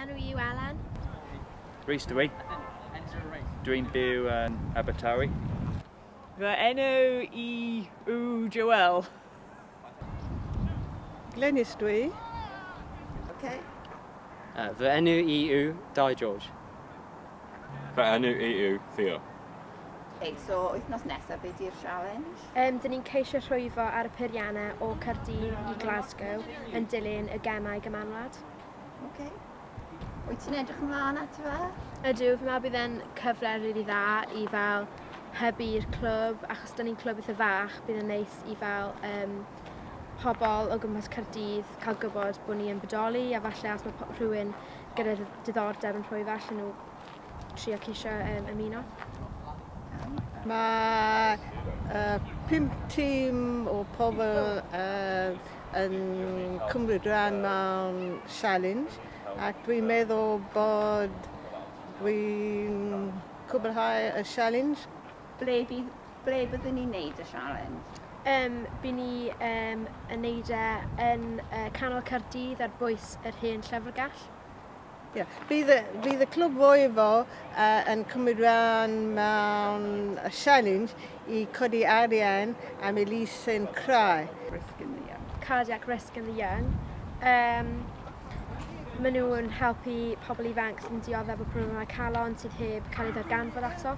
enw i yw Elen. Rhys dwi. Dwi'n byw yn Abertawe. Fy enw i yw Joel. Glenys dwi. Okay. Fy enw i yw Dai George. Fy enw i yw Theo. Okay, so wythnos nesaf, beth yw'r sialens? Dyn ni'n ceisio rhwyfo ar y peiriannau o Caerdydd i Glasgow yn dilyn y gemau gymanwlad. Okay. Wyt ti'n edrych ymlaen at fe? Ydw, fi'n meddwl bydd e'n cyfle rili dda i fel hybu'r clwb, achos dyn ni'n clwb eitha fach, bydd e'n neis i fel pobl o gwmpas Caerdydd cael gwybod bod ni yn bodoli, a falle os mae rhywun gyda diddordeb yn rhwyfo, allan nhw trio ceisio ymuno. Mae 5 tîm o pobl yn cymryd rhan mewn sialens, ac dwi'n meddwl bod dwi'n cwblhau y sialens. Ble byddwn ni'n neud y sialens? Bydd ni yn neud yn canol Caerdydd ar bwys yr hen llyfrgell. Yeah. Bydd y Clwb Rhwyfo yn cymryd rhan mewn y sialens i codi arian am elusen crau. Cardiac Risk in the Young. Maen nhw'n helpu pobl ifanc sy'n dioddef o problemau calon sydd heb cael ei ddarganfod ato.